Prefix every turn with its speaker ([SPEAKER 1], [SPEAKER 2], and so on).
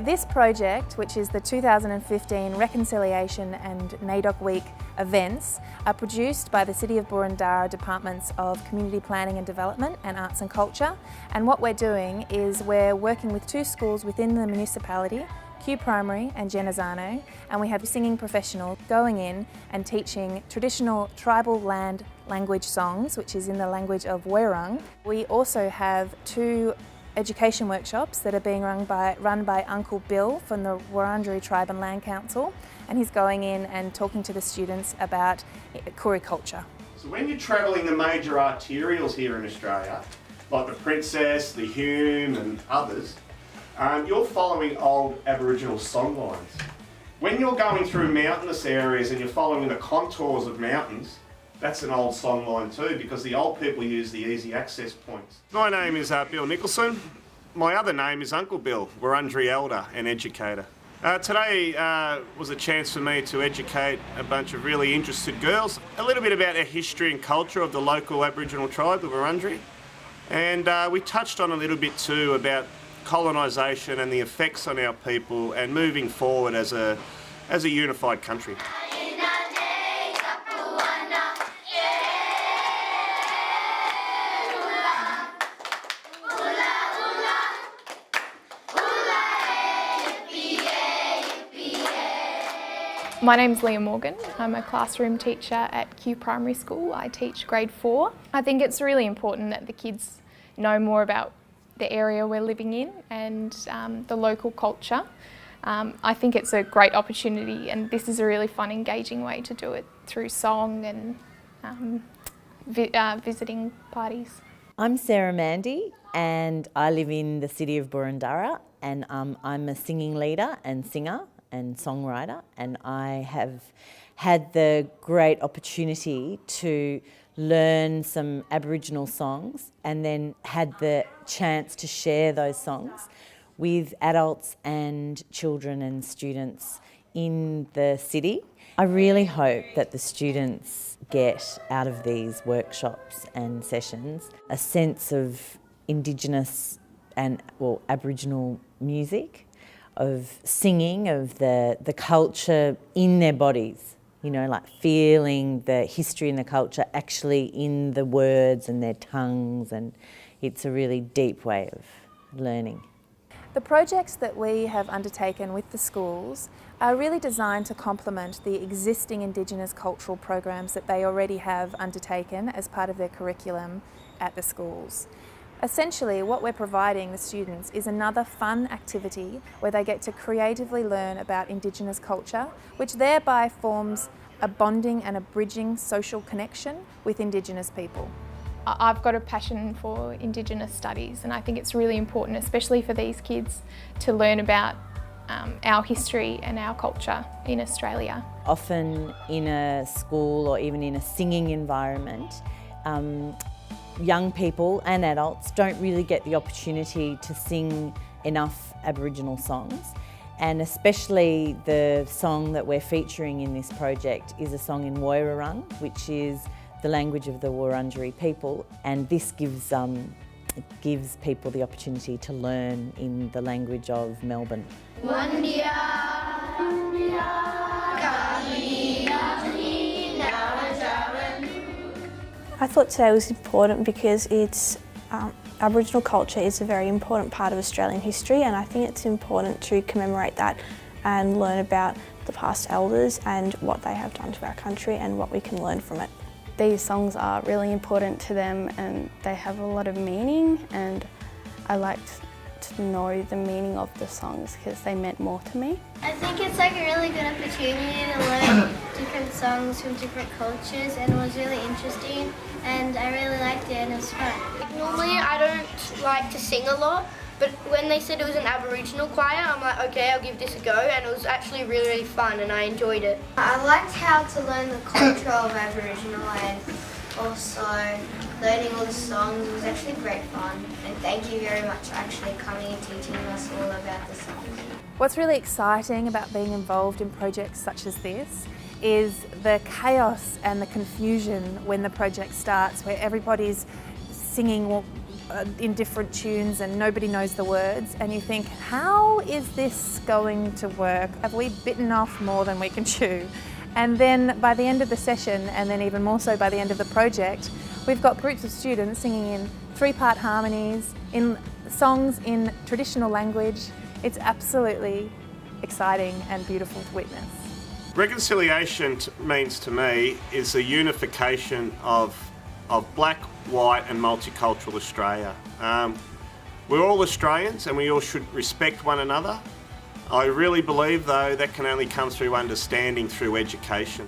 [SPEAKER 1] This project, which is the 2015 Reconciliation and NAIDOC Week events, are produced by the City of Boroondara Departments of Community Planning and Development and Arts and Culture. And what we're doing is we're working with two schools within the municipality, Kew Primary and Genazzano, and we have a singing professional going in and teaching traditional tribal land language songs, which is in the language of Wurrung. We also have two education workshops that are being run by Uncle Bill from the Wurundjeri Tribe and Land Council, and he's going in and talking to the students about Koori culture.
[SPEAKER 2] So when you're travelling the major arterials here in Australia, like the Princess, the Hume and others, you're following old Aboriginal songlines. When you're going through mountainous areas and you're following the contours of mountains, that's an old songline too, because the old people use the easy access points. My name is Bill Nicholson. My other name is Uncle Bill, Wurundjeri elder and educator. Today was a chance for me to educate a bunch of really interested girls a little bit about the history and culture of the local Aboriginal tribe, the Wurundjeri. And we touched on a little bit too about colonisation and the effects on our people and moving forward as a unified country.
[SPEAKER 3] My name's Leah Morgan. I'm a classroom teacher at Kew Primary School. I teach grade 4. I think it's really important that the kids know more about the area we're living in and the local culture. I think it's a great opportunity, and this is a really fun, engaging way to do it through song and visiting parties.
[SPEAKER 4] I'm Sarah Mandy and I live in the City of Boroondara, and I'm a singing leader and singer and songwriter, and I have had the great opportunity to learn some Aboriginal songs and then had the chance to share those songs with adults and children and students in the city. I really hope that the students get out of these workshops and sessions a sense of Indigenous and Aboriginal music, of singing, of the culture in their bodies, you know, like feeling the history and the culture actually in the words and their tongues, and it's a really deep way of learning.
[SPEAKER 1] The projects that we have undertaken with the schools are really designed to complement the existing Indigenous cultural programs that they already have undertaken as part of their curriculum at the schools. Essentially, what we're providing the students is another fun activity where they get to creatively learn about Indigenous culture, which thereby forms a bonding and a bridging social connection with Indigenous people.
[SPEAKER 3] I've got a passion for Indigenous studies, and I think it's really important, especially for these kids, to learn about our history and our culture in Australia.
[SPEAKER 4] Often in a school or even in a singing environment, young people and adults don't really get the opportunity to sing enough Aboriginal songs, and especially the song that we're featuring in this project is a song in Wurrung, which is the language of the Wurundjeri people, and this gives people the opportunity to learn in the language of Melbourne.
[SPEAKER 5] I thought today was important because Aboriginal culture is a very important part of Australian history, and I think it's important to commemorate that and learn about the past elders and what they have done to our country and what we can learn from it.
[SPEAKER 6] These songs are really important to them and they have a lot of meaning, and I liked to know the meaning of the songs because they meant more to me.
[SPEAKER 7] I think it's like a really good opportunity to learn different songs from different cultures, and it was really interesting and I really liked it and it was fun.
[SPEAKER 8] Normally I don't like to sing a lot, but when they said it was an Aboriginal choir, I'm like, okay, I'll give this a go, and it was actually really, really fun and I enjoyed it.
[SPEAKER 7] I liked how to learn the culture of Aboriginal and also learning all the songs. It was actually great fun, and thank you very much for actually coming and teaching us all about the songs.
[SPEAKER 1] What's really exciting about being involved in projects such as this is the chaos and the confusion when the project starts, where everybody's singing in different tunes and nobody knows the words, and you think, how is this going to work? Have we bitten off more than we can chew? And then by the end of the session, and then even more so by the end of the project, we've got groups of students singing in 3-part harmonies, in songs in traditional language. It's absolutely exciting and beautiful to witness.
[SPEAKER 2] Reconciliation means to me is the unification of black, white and multicultural Australia. We're all Australians and we all should respect one another. I really believe though that can only come through understanding through education.